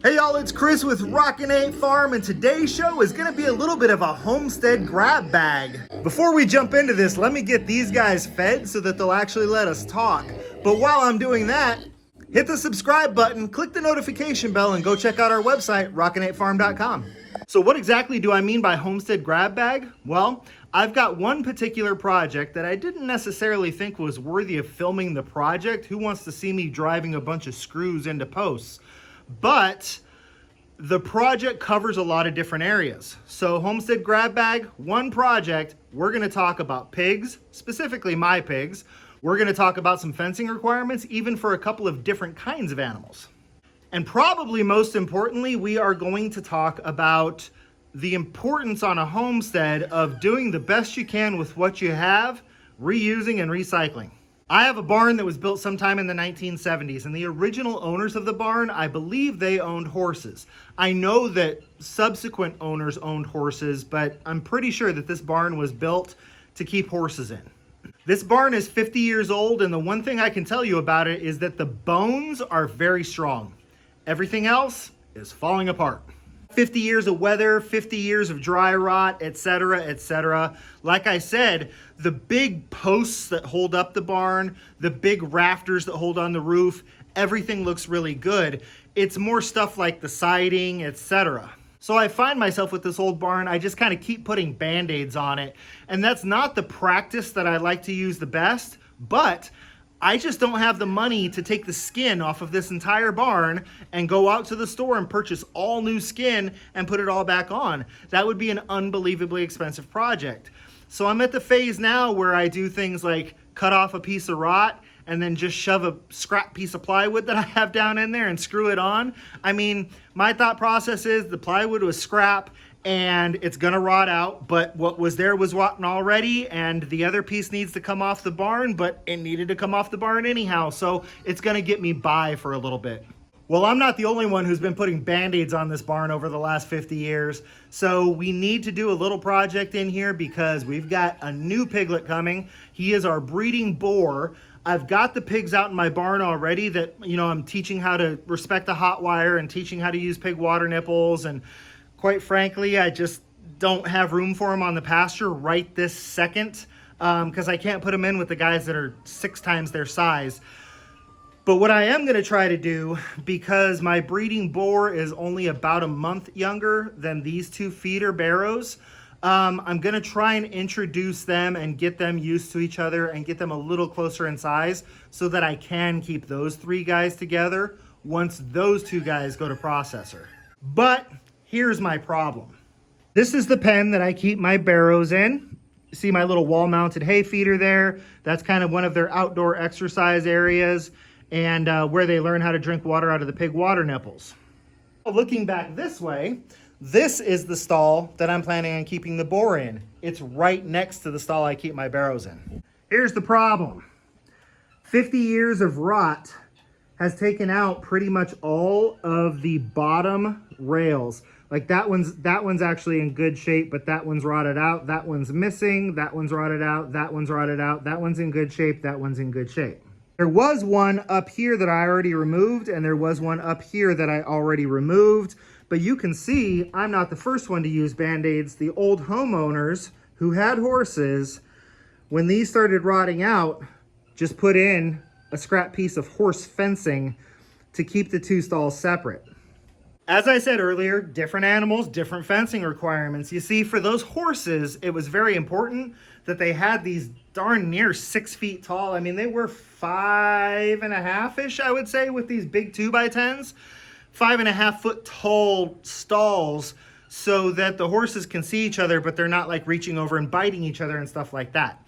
Hey y'all, it's Chris with Rockin Farm, and today's show is going to be a little bit of a homestead grab bag. Before we jump into this, let me get these guys fed so that they'll actually let us talk. But while I'm doing that, hit the subscribe button, click the notification bell, and go check out our website, rockin8farm.com. So what exactly do I mean by homestead grab bag? Well, I've got one particular project that I didn't necessarily think was worthy of filming the project. Who wants to see me driving a bunch of screws into posts? But the project covers a lot of different areas. So homestead grab bag, one project, we're gonna talk about pigs, specifically my pigs. We're gonna talk about some fencing requirements, even for a couple of different kinds of animals. And probably most importantly, we are going to talk about the importance on a homestead of doing the best you can with what you have, reusing and recycling. I have a barn that was built sometime in the 1970s, and the original owners of the barn, I believe they owned horses. I know that subsequent owners owned horses, but I'm pretty sure that this barn was built to keep horses in. This barn is 50 years old, and the one thing I can tell you about it is that the bones are very strong. Everything else is falling apart. 50 years of weather, 50 years of dry rot, etc., etc. Like I said, the big posts that hold up the barn, the big rafters that hold on the roof, everything looks really good. It's more stuff like the siding, etc. So I find myself with this old barn, I just kind of keep putting band-aids on it. And that's not the practice that I like to use the best, but I just don't have the money to take the skin off of this entire barn and go out to the store and purchase all new skin and put it all back on. That would be an unbelievably expensive project. So I'm at the phase now where I do things like cut off a piece of rot and then just shove a scrap piece of plywood that I have down in there and screw it on. I mean, my thought process is the plywood was scrap and it's gonna rot out, but what was there was rotten already, and the other piece needs to come off the barn, but it needed to come off the barn anyhow, so it's gonna get me by for a little bit. Well, I'm not the only one who's been putting band-aids on this barn over the last 50 years, so we need to do a little project in here because we've got a new piglet coming. He is our breeding boar. I've got the pigs out in my barn already that, I'm teaching how to respect the hot wire and teaching how to use pig water nipples, and quite frankly, I just don't have room for them on the pasture right this second because I can't put them in with the guys that are 6 times their size. But what I am going to try to do, because my breeding boar is only about a month younger than these 2 feeder barrows, I'm going to try and introduce them and get them used to each other and get them a little closer in size so that I can keep those 3 guys together once those 2 guys go to processor. But here's my problem. This is the pen that I keep my barrows in. See my little wall-mounted hay feeder there? That's kind of one of their outdoor exercise areas and where they learn how to drink water out of the pig water nipples. Looking back this way, this is the stall that I'm planning on keeping the boar in. It's right next to the stall I keep my barrows in. Here's the problem. 50 years of rot has taken out pretty much all of the bottom rails. Like that one's actually in good shape, but that one's rotted out. That one's missing. That one's rotted out. That one's rotted out. That one's in good shape. That one's in good shape. There was one up here that I already removed, and there was one up here that I already removed. But you can see I'm not the first one to use Band-Aids. The old homeowners who had horses, when these started rotting out, just put in a scrap piece of horse fencing to keep the 2 stalls separate. As I said earlier, different animals, different fencing requirements. You see, for those horses, it was very important that they had these darn near 6 feet tall. I mean, they were 5.5-ish, I would say, with these big 2x10s. 5.5 foot tall stalls so that the horses can see each other, but they're not like reaching over and biting each other and stuff like that.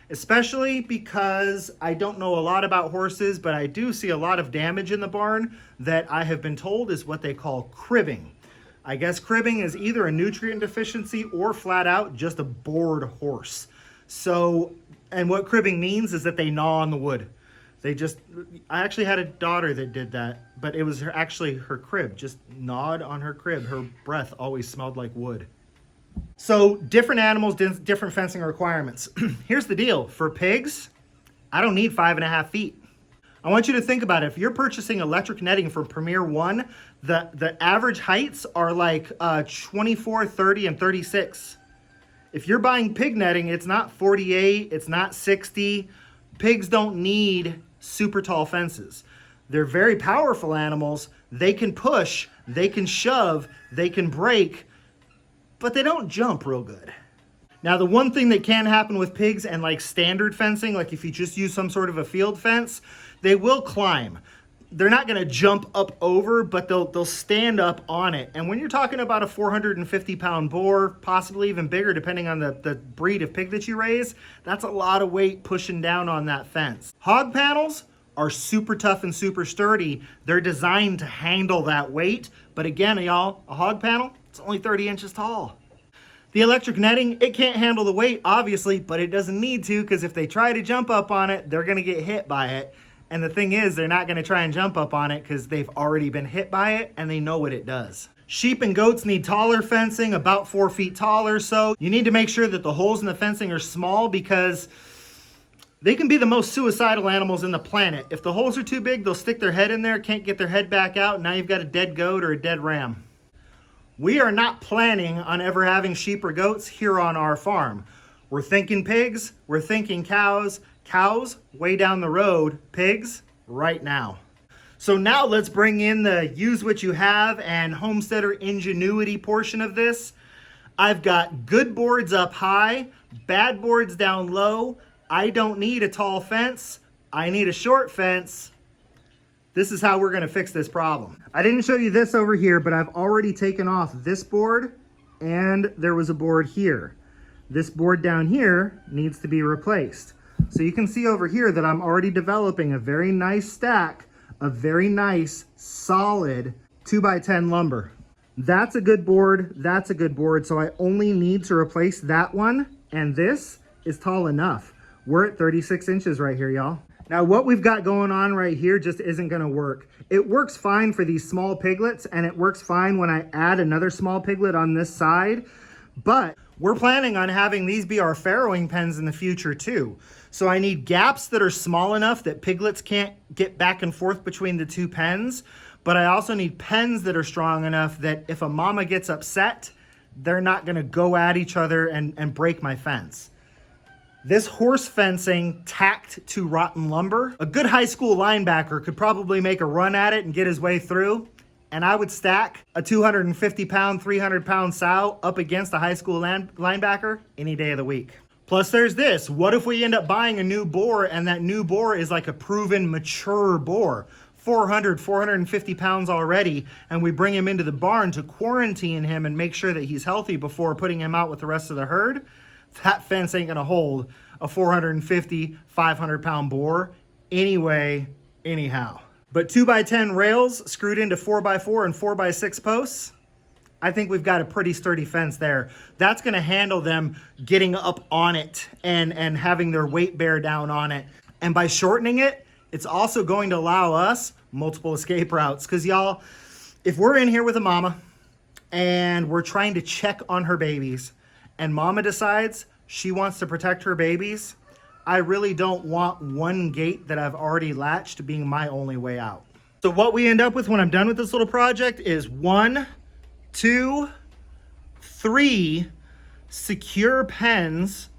Especially because I don't know a lot about horses, but I do see a lot of damage in the barn that I have been told is what they call cribbing. I guess cribbing is either a nutrient deficiency or flat out just a bored horse. So, and what cribbing means is that they gnaw on the wood. I actually had a daughter that did that, but it was actually her crib, just gnawed on her crib. Her breath always smelled like wood. So different animals, different fencing requirements. Here's the deal. For pigs, I don't need 5.5 feet. I want you to think about it. If you're purchasing electric netting from Premier One, the average heights are like 24, 30, and 36. If you're buying pig netting, it's not 48, it's not 60. Pigs don't need super tall fences. They're very powerful animals. They can push, they can shove, they can break, but they don't jump real good. Now, the one thing that can happen with pigs and like standard fencing, like if you just use some sort of a field fence, they will climb. They're not gonna jump up over, but they'll stand up on it. And when you're talking about a 450-pound boar, possibly even bigger, depending on the breed of pig that you raise, that's a lot of weight pushing down on that fence. Hog panels are super tough and super sturdy. They're designed to handle that weight. But again, y'all, a hog panel, it's only 30 inches tall. The electric netting, it can't handle the weight, obviously, but it doesn't need to, because if they try to jump up on it, they're gonna get hit by it. And the thing is, they're not gonna try and jump up on it because they've already been hit by it and they know what it does. Sheep and goats need taller fencing, about 4 feet tall or so. You need to make sure that the holes in the fencing are small because they can be the most suicidal animals in the planet. If the holes are too big, they'll stick their head in there, can't get their head back out, and now you've got a dead goat or a dead ram. We are not planning on ever having sheep or goats here on our farm. We're thinking pigs, we're thinking cows. Cows, way down the road. Pigs, right now. So now let's bring in the use what you have and homesteader ingenuity portion of this. I've got good boards up high, bad boards down low. I don't need a tall fence. I need a short fence. This is how we're gonna fix this problem. I didn't show you this over here, but I've already taken off this board and there was a board here. This board down here needs to be replaced. So you can see over here that I'm already developing a very nice stack of very nice, solid 2x10 lumber. That's a good board, that's a good board, so I only need to replace that one, and this is tall enough. We're at 36 inches right here, y'all. Now what we've got going on right here just isn't gonna work. It works fine for these small piglets, and it works fine when I add another small piglet on this side, but we're planning on having these be our farrowing pens in the future too. So I need gaps that are small enough that piglets can't get back and forth between the two pens, but I also need pens that are strong enough that if a mama gets upset, they're not gonna go at each other and break my fence. This horse fencing tacked to rotten lumber, a good high school linebacker could probably make a run at it and get his way through. And I would stack a 250-pound, 300-pound sow up against a high school linebacker any day of the week. Plus there's this, what if we end up buying a new boar and that new boar is like a proven mature boar, 400, 450 pounds already, and we bring him into the barn to quarantine him and make sure that he's healthy before putting him out with the rest of the herd? That fence ain't gonna hold a 450, 500-pound boar anyway, anyhow. But 2x10 rails screwed into 4x4 and 4x6 posts, I think we've got a pretty sturdy fence there. That's gonna handle them getting up on it and having their weight bear down on it. And by shortening it, it's also going to allow us multiple escape routes. Because y'all, if we're in here with a mama and we're trying to check on her babies and mama decides she wants to protect her babies, I really don't want one gate that I've already latched being my only way out. So what we end up with when I'm done with this little project is 1, 2, 3 secure pens.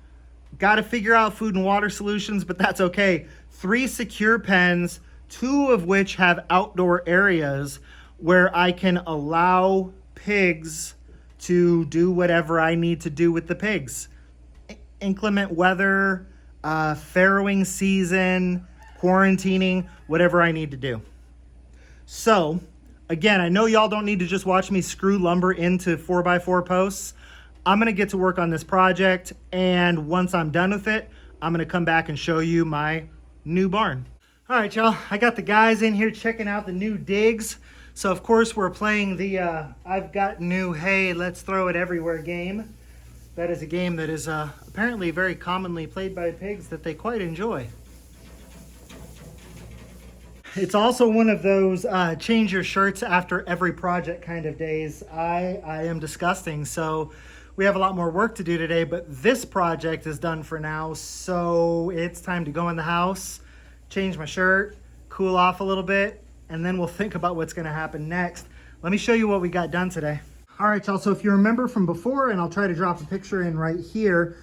Got to figure out food and water solutions, but that's okay. 3 secure pens, 2 of which have outdoor areas where I can allow pigs to do whatever I need to do with the pigs. Inclement weather, farrowing season, quarantining, whatever I need to do. So, again, I know y'all don't need to just watch me screw lumber into 4x4 posts. I'm gonna get to work on this project, and once I'm done with it, I'm gonna come back and show you my new barn. All right, y'all, I got the guys in here checking out the new digs. So of course we're playing the I've got new hay, let's throw it everywhere game. That is a game that is apparently very commonly played by pigs that they quite enjoy. It's also one of those change your shirts after every project kind of days. I am disgusting, so we have a lot more work to do today, but this project is done for now, so it's time to go in the house, change my shirt, cool off a little bit, and then we'll think about what's gonna happen next. Let me show you what we got done today. All right, y'all, so if you remember from before, and I'll try to drop a picture in right here,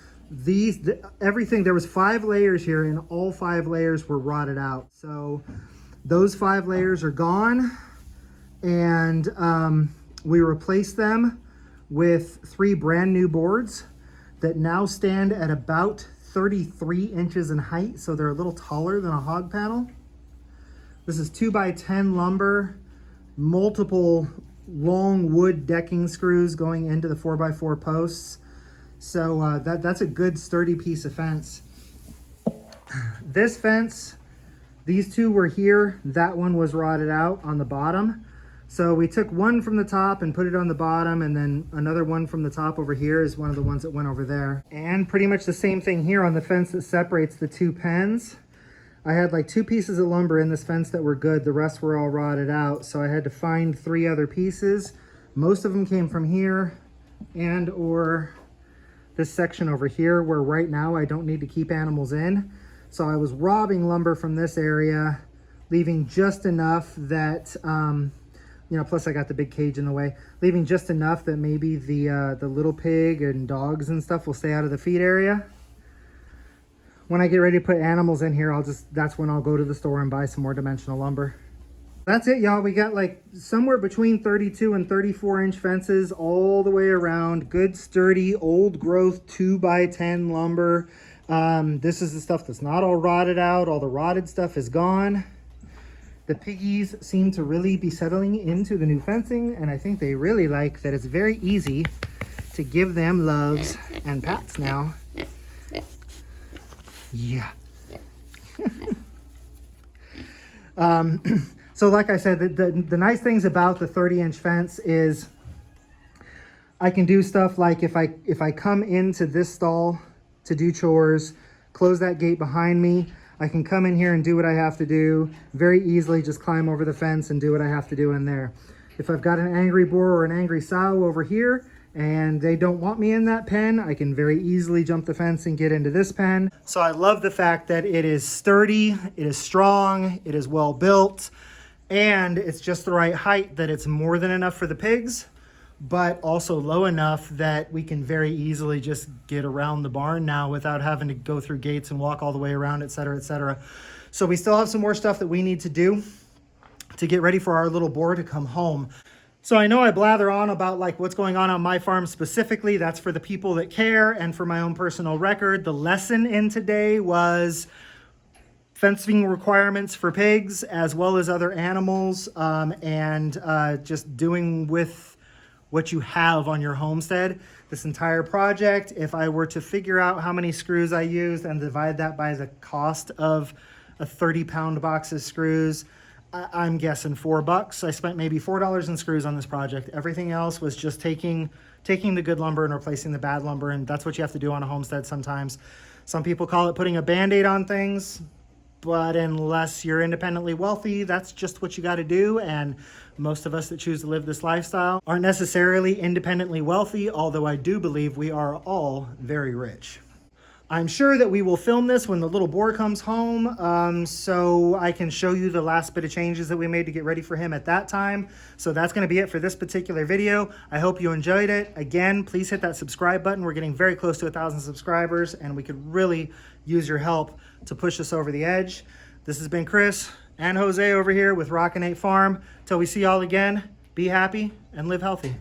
everything, there was 5 layers here, and all 5 layers were rotted out. So those 5 layers are gone, and we replaced them with 3 brand new boards that now stand at about 33 inches in height, so they're a little taller than a hog panel. This is 2x10 lumber, multiple long wood decking screws going into the 4x4 posts. So that's a good sturdy piece of fence. This fence, these 2 were here, that one was rotted out on the bottom. So we took one from the top and put it on the bottom, and then another one from the top over here is one of the ones that went over there. And pretty much the same thing here on the fence that separates the 2 pens. I had like 2 pieces of lumber in this fence that were good. The rest were all rotted out. So I had to find 3 other pieces. Most of them came from here and or this section over here, where right now I don't need to keep animals in. So I was robbing lumber from this area, leaving just enough that, you know, plus I got the big cage in the way, leaving just enough that maybe the little pig and dogs and stuff will stay out of the feed area. When I get ready to put animals in here, that's when I'll go to the store and buy some more dimensional lumber. That's it, y'all. We got like somewhere between 32 and 34 inch fences all the way around. Good, sturdy, old growth 2x10 lumber. This is the stuff that's not all rotted out. All the rotted stuff is gone. The piggies seem to really be settling into the new fencing, and I think they really like that it's very easy to give them loves and pats now. Yeah. So like I said, the nice things about the 30-inch fence is I can do stuff like if I come into this stall to do chores, close that gate behind me, I can come in here and do what I have to do very easily, just climb over the fence and do what I have to do in there. If I've got an angry boar or an angry sow over here and they don't want me in that pen, I can very easily jump the fence and get into this pen. So I love the fact that it is sturdy, it is strong, it is well built, and it's just the right height that it's more than enough for the pigs, but also low enough that we can very easily just get around the barn now without having to go through gates and walk all the way around, et cetera, et cetera. So we still have some more stuff that we need to do to get ready for our little boar to come home. So I know I blather on about like what's going on my farm specifically. That's for the people that care, and for my own personal record. The lesson in today was fencing requirements for pigs as well as other animals, and just doing with what you have on your homestead. This entire project, if I were to figure out how many screws I used and divide that by the cost of a 30-pound box of screws, I'm guessing $4. I spent maybe $4 in screws on this project. Everything else was just taking the good lumber and replacing the bad lumber, and that's what you have to do on a homestead sometimes. Some people call it putting a Band-Aid on things, but unless you're independently wealthy, that's just what you got to do. And most of us that choose to live this lifestyle aren't necessarily independently wealthy, although I do believe we are all very rich. I'm sure that we will film this when the little boar comes home, so I can show you the last bit of changes that we made to get ready for him at that time. So that's going to be it for this particular video. I hope you enjoyed it. Again, please hit that subscribe button. We're getting very close to 1,000 subscribers, and we could really use your help to push us over the edge. This has been Chris and Jose over here with Rockin Farm. Till we see y'all again, be happy and live healthy.